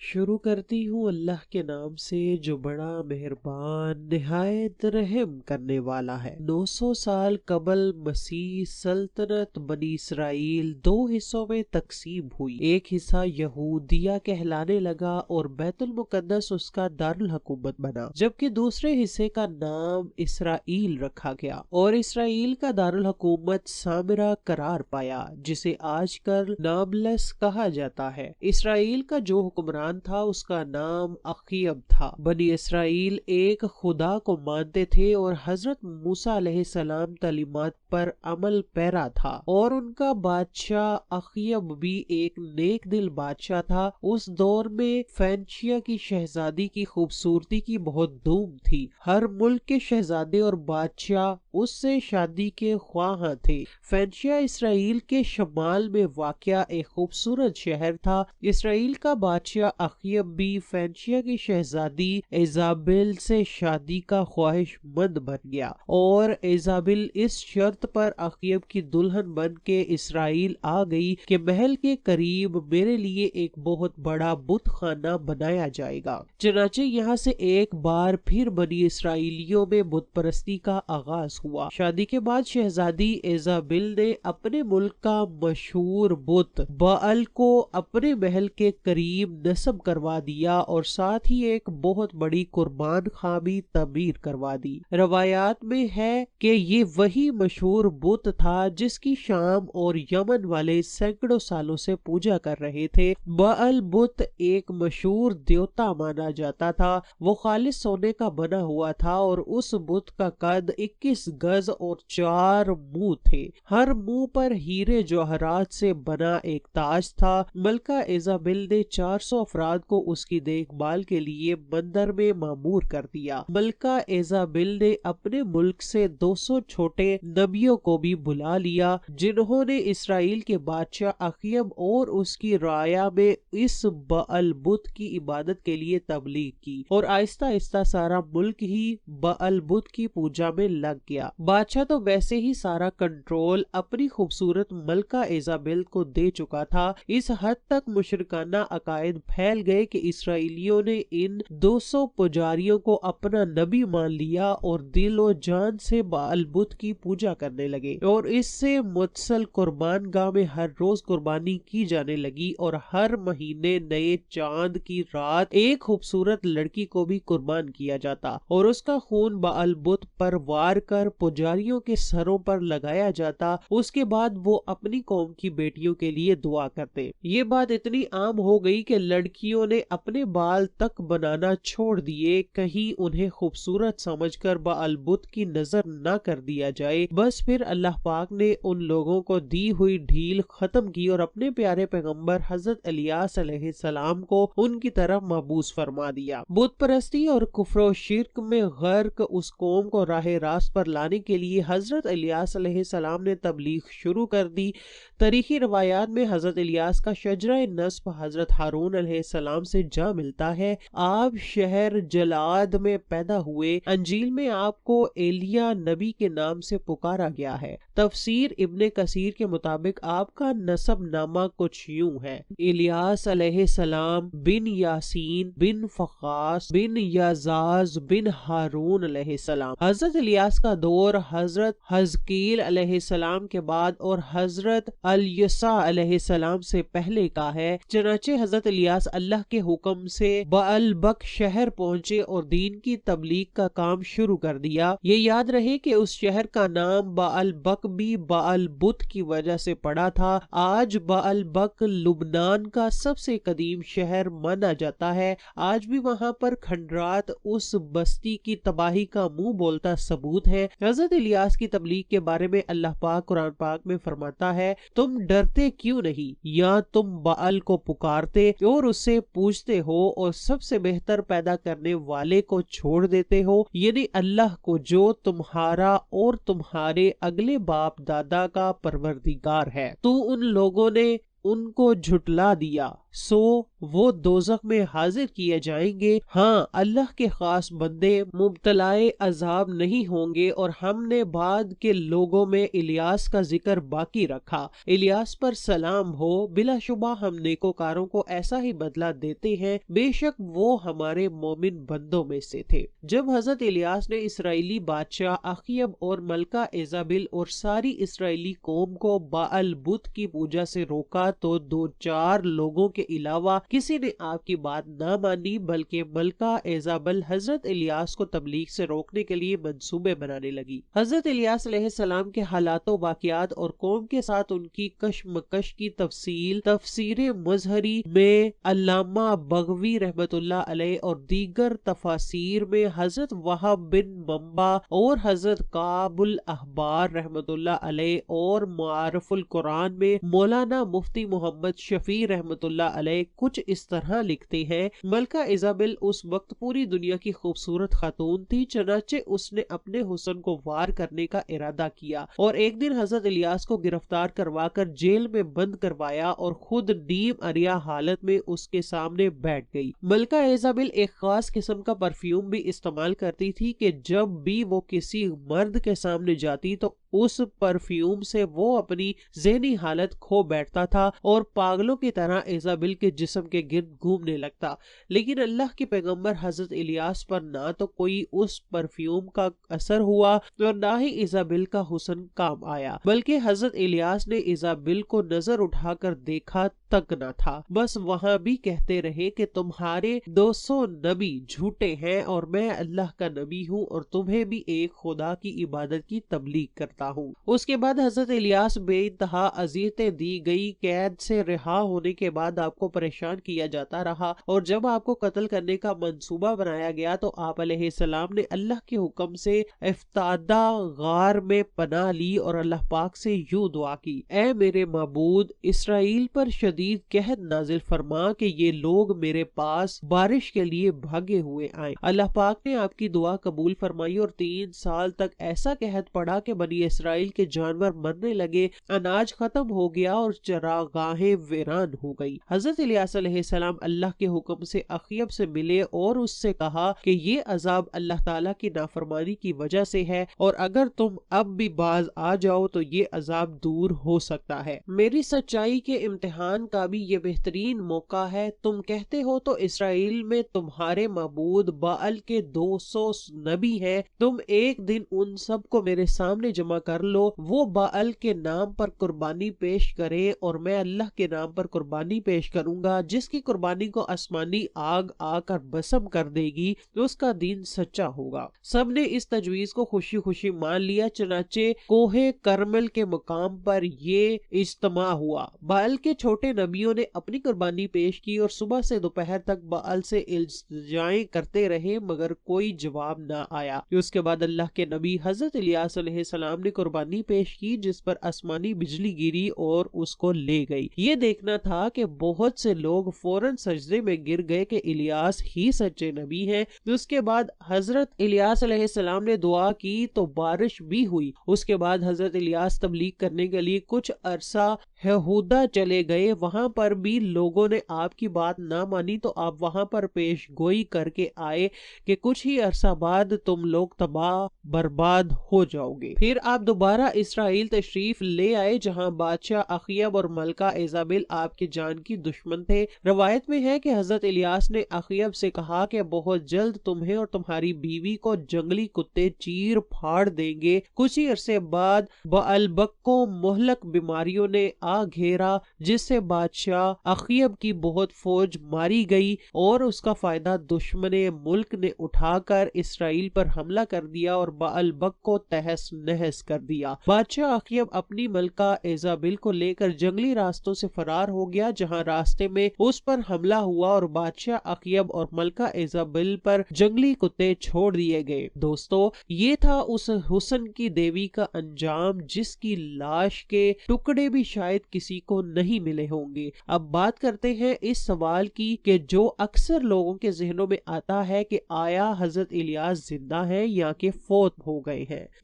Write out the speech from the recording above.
شروع کرتی ہوں اللہ کے نام سے جو بڑا مہربان نہایت رحم کرنے والا ہے۔ 900 سال قبل مسیح سلطنت بنی اسرائیل دو حصوں میں تقسیم ہوئی۔ ایک حصہ یہودیہ کہلانے لگا اور بیت المقدس اس کا دارالحکومت بنا، جبکہ دوسرے حصے کا نام اسرائیل رکھا گیا اور اسرائیل کا دارالحکومت سامرا قرار پایا، جسے آج کل نابلس کہا جاتا ہے۔ اسرائیل کا جو حکمران تھا اس کا نام اخیب تھا۔ بنی اسرائیل ایک خدا کو مانتے تھے اور حضرت موسیٰ علیہ السلام تعلیمات پر عمل پیرا تھا، اور ان کا بادشاہ اخیب بھی ایک نیک دل بادشاہ تھا۔ اس دور میں فینچیا کی شہزادی کی خوبصورتی کی بہت دھوم تھی۔ ہر ملک کے شہزادے اور بادشاہ اس سے شادی کے خواہاں تھے۔ فینچیا اسرائیل کے شمال میں واقع ایک خوبصورت شہر تھا۔ اسرائیل کا بادشاہ اخیب بھی فینچیا کی شہزادی ایزابل سے شادی کا خواہش مند بن گیا، اور ایزابل اس شرط پر اخیب کی دلہن بن کے اسرائیل آ گئی کہ محل کے قریب میرے لیے ایک بہت بڑا بت خانہ بنایا جائے گا۔ چنانچہ یہاں سے ایک بار پھر بنی اسرائیلیوں میں بت پرستی کا آغاز ہوا۔ شادی کے بعد شہزادی ایزابل نے اپنے ملک کا مشہور بت بعل کو اپنے محل کے قریب نصب کروا دیا اور ساتھ ہی ایک بہت بڑی قربان خواہ بھی تعمیر کروا دی۔ روایات میں ہے کہ یہ وہی مشہور بت تھا جس کی شام اور یمن والے سینکڑوں سالوں سے پوجا کر رہے تھے۔ بعل بت ایک مشہور دیوتا مانا جاتا تھا۔ وہ خالص سونے کا بنا ہوا تھا اور اس بت کا قد 21 گز اور 4 منہ تھے۔ ہر منہ پر ہیرے جواہرات سے بنا ایک تاج تھا۔ ملکہ ایزابل نے 400 افراد کو اس کی دیکھ بھال کے لیے مندر میں مامور کر دیا۔ ملکہ ایزابل نے اپنے ملک سے 200 چھوٹے نبیوں کو بھی بلا لیا، جنہوں نے اسرائیل کے بادشاہ اخیب اور اس کی رعایا میں اس بعل بت کی عبادت کے لیے تبلیغ کی، اور آہستہ آہستہ سارا ملک ہی بعل بت کی پوجا میں لگ گیا۔ بادشاہ تو ویسے ہی سارا کنٹرول اپنی خوبصورت ملکہ ایزابل کو دے چکا تھا۔ اس حد تک مشرکانہ عقائد پھیل گئے کہ اسرائیلیوں نے ان 200 پجاریوں کو اپنا نبی مان لیا اور دل و جان سے بعل بت کی پوجا کرنے لگے، اور اس سے متصل قربان گاہ میں ہر روز قربانی کی جانے لگی، اور ہر مہینے نئے چاند کی رات ایک خوبصورت لڑکی کو بھی قربان کیا جاتا اور اس کا خون بعل بت پر وار کر پجاریوں کے سروں پر لگایا جاتا۔ اس کے بعد وہ اپنی قوم کی بیٹیوں کے لیے دعا کرتے۔ یہ بات اتنی عام ہو گئی کہ لڑکیوں نے اپنے بال تک بنانا چھوڑ دیے، کہیں انہیں خوبصورت سمجھ کر بعل بت کی نظر نہ کر دیا جائے۔ بس پھر اللہ پاک نے ان لوگوں کو دی ہوئی ڈھیل ختم کی اور اپنے پیارے پیغمبر حضرت الیاس علیہ السلام کو ان کی طرف مبعوث فرما دیا۔ بت پرستی اور کفر و شرک میں غرق اس قوم کو راہ راست پر لانے کے لیے حضرت الیاس علیہ السلام نے تبلیغ شروع کر دی۔ تاریخی روایات میں حضرت الیاس کا شجرہ نسب حضرت ہارون علیہ السلام سے جا ملتا ہے۔ آپ شہر جلعاد میں پیدا ہوئے۔ انجیل میں آپ کو ایلیا نبی کے نام سے پکارا گیا ہے۔ تفسیر ابن کثیر کے مطابق آپ کا نسب نامہ کچھ یوں ہے: الیاس علیہ السلام بن یاسین بن فقاس بن یازاز بن ہارون علیہ السلام۔ حضرت الیاس کا دور حضرت حزقیل علیہ السلام کے بعد اور حضرت الیسع علیہ السلام سے پہلے کا ہے۔ چنانچہ حضرت الیاس اللہ کے حکم سے بعل بک شہر پہنچے اور دین کی تبلیغ کا کام شروع کر دیا۔ یہ یاد رہے کہ اس شہر کا نام بعل بک بھی بعل بت کی وجہ سے پڑا تھا۔ آج بعل بک لبنان کا سب سے قدیم شہر مانا جاتا ہے۔ آج بھی وہاں پر کھنڈرات اس بستی کی تباہی کا منہ بولتا ثبوت ہے۔ حضرت الیاس کی تبلیغ کے بارے میں اللہ پاک قرآن پاک میں فرماتا ہے: تم ڈرتے کیوں نہیں؟ یا تم بعل کو پکارتے اور اس سے پوچھتے ہو اور سب سے بہتر پیدا کرنے والے کو چھوڑ دیتے ہو، یعنی اللہ کو، جو تمہارا اور تمہارے اگلے باپ دادا کا پروردگار ہے۔ تو ان لوگوں نے ان کو جھٹلا دیا، سو وہ دوزخ میں حاضر کیے جائیں گے۔ ہاں، اللہ کے خاص بندے مبتلائے عذاب نہیں ہوں گے۔ اور ہم نے بعد کے لوگوں میں الیاس کا ذکر باقی رکھا۔ الیاس پر سلام ہو، بلا شبہ ہم نیکوکاروں کو ایسا ہی بدلہ دیتے ہیں، بے شک وہ ہمارے مومن بندوں میں سے تھے۔ جب حضرت الیاس نے اسرائیلی بادشاہ اخیب اور ملکہ ایزابل اور ساری اسرائیلی قوم کو باال بت کی پوجا سے روکا تو 2-4 لوگوں کے علاوہ کسی نے آپ کی بات نہ مانی، بلکہ ملکہ ایزابل حضرت الیاس کو تبلیغ سے روکنے کے لیے منصوبے بنانے لگی۔ حضرت الیاس علیہ السلام کے حالات و واقعات اور قوم کے ساتھ ان کی کشمکش کی تفصیل تفسیر مظہری میں علامہ بغوی رحمت اللہ علیہ اور دیگر تفاسیر میں حضرت وہب بن منبع اور حضرت کعب الاحبار رحمت اللہ علیہ اور معارف القرآن میں مولانا مفتی محمد شفیع رحمت اللہ علیہ کچھ اس طرح لکھتے ہیں: ملکہ ایزابل اس وقت پوری دنیا کی خوبصورت خاتون تھی، چنانچہ اس نے اپنے حسن کو وار کرنے کا ارادہ کیا اور ایک دن حضرت الیاس کو گرفتار کروا کر جیل میں بند کروایا اور خود نیم عریاں حالت میں اس کے سامنے بیٹھ گئی۔ ملکہ ایزابل ایک خاص قسم کا پرفیوم بھی استعمال کرتی تھی کہ جب بھی وہ کسی مرد کے سامنے جاتی تو اس پرفیوم سے وہ اپنی ذہنی حالت کھو بیٹھتا تھا اور پاگلوں کی طرح ایزابل کے جسم کے گرد گھومنے لگتا۔ لیکن اللہ کے پیغمبر حضرت الیاس پر نہ تو کوئی اس پرفیوم کا اثر ہوا اور نہ ہی ایزابل کا حسن کام آیا، بلکہ حضرت الیاس نے ایزابل کو نظر اٹھا کر دیکھا تک نہ تھا، بس وہاں بھی کہتے رہے کہ تمہارے 200 نبی جھوٹے ہیں اور میں اللہ کا نبی ہوں اور تمہیں بھی ایک خدا کی عبادت کی تبلیغ کرتا ہوں۔ اس کے بعد حضرت الیاس بے انتہا اذیتیں دی گئی، قید سے رہا ہونے کے بعد آپ کو پریشان کیا جاتا رہا اور جب آپ کو قتل کرنے کا منصوبہ بنایا گیا تو آپ علیہ السلام نے اللہ کے حکم سے افتادہ غار میں پناہ لی اور اللہ پاک سے یوں دعا کی: اے میرے معبود، اسرائیل پر شدید قحط نازل فرما کہ یہ لوگ میرے پاس بارش کے لیے بھاگے ہوئے آئیں۔ اللہ پاک نے آپ کی دعا قبول فرمائی اور 3 سال تک ایسا قحط پڑا کہ بنی اسرائیل کے جانور مرنے لگے، اناج ختم ہو گیا اور چراگاہیں ویران ہو گئی۔ حضرت الیاس علیہ السلام اللہ کے حکم سے اخیب سے ملے اور اس سے کہا کہ یہ عذاب اللہ تعالیٰ کی نافرمانی کی وجہ سے ہے اور اگر تم اب بھی باز آ جاؤ تو یہ عذاب دور ہو سکتا ہے۔ میری سچائی کے امتحان کا بھی یہ بہترین موقع ہے۔ تم کہتے ہو تو اسرائیل میں تمہارے معبود باال کے 200 نبی ہیں، تم ایک دن ان سب کو میرے سامنے جمع کر لو، وہ باال کے نام پر قربانی پیش کریں اور میں اللہ کے نام پر قربانی پیش کروں گا، جس کی قربانی کو آسمانی آگ آ کر بسم کر دے گی تو اس کا دین سچا ہوگا۔ سب نے اس تجویز کو خوشی خوشی مان لیا، چنانچہ کوہ کرمل کے مقام پر یہ اجتماع ہوا۔ باال کے چھوٹے نبیوں نے اپنی قربانی پیش کی اور صبح سے دوپہر تک باال سے التجائیں کرتے رہے مگر کوئی جواب نہ آیا۔ اس کے بعد اللہ کے نبی حضرت الیاس علیہ السلام نے قربانی پیش کی جس پر آسمانی بجلی گری اور اس کو لے گئی۔ یہ دیکھنا تھا کہ بہت سے لوگ فوراً سجدے میں گر گئے کہ الیاس ہی سچے نبی ہیں۔ اس کے بعد حضرت الیاس علیہ السلام نے دعا کی تو بارش بھی ہوئی۔ اس کے بعد حضرت الیاس تبلیغ کرنے کے لیے کچھ عرصہ یہودا چلے گئے، وہاں پر بھی لوگوں نے آپ کی بات نہ مانی تو آپ وہاں پر پیش گوئی کر کے آئے کہ کچھ ہی عرصہ بعد تم لوگ تباہ برباد ہو جاؤ گے۔ پھر آپ دوبارہ اسرائیل تشریف لے آئے جہاں بادشاہ اخیب اور ملکہ ایزابل آپ کے جان کی دشمن تھے۔ روایت میں ہے کہ حضرت الیاس نے اخیب سے کہا کہ بہت جلد تمہیں اور تمہاری بیوی کو جنگلی کتے چیر پھاڑ دیں گے۔ کچھ ہی عرصے بعد بعلبک کو مہلک بیماریوں نے آ گھیرا جس سے بادشاہ اخیب کی بہت فوج ماری گئی اور اس کا فائدہ دشمن ملک نے اٹھا کر اسرائیل پر حملہ کر دیا اور بعلبک کو تہس نہس کر دیا۔ بادشاہ اخیب اپنی ملکہ ایزابل کو لے کر جنگلی راستوں سے فرار ہو گیا، جہاں راستے میں اس پر حملہ ہوا اور بادشاہ اخیب اور ملکہ ایزابل پر جنگلی کتے چھوڑ دیے گئے۔ دوستو، یہ تھا اس حسن کی دیوی کا انجام جس کی لاش کے ٹکڑے بھی شاید کسی کو نہیں ملے ہوں گے۔ اب بات کرتے ہیں اس سوال کی کہ جو اکثر لوگوں کے ذہنوں میں آتا ہے کہ آیا حضرت الیاس زندہ ہیں یا کہ فوت ہو گئے ہیں۔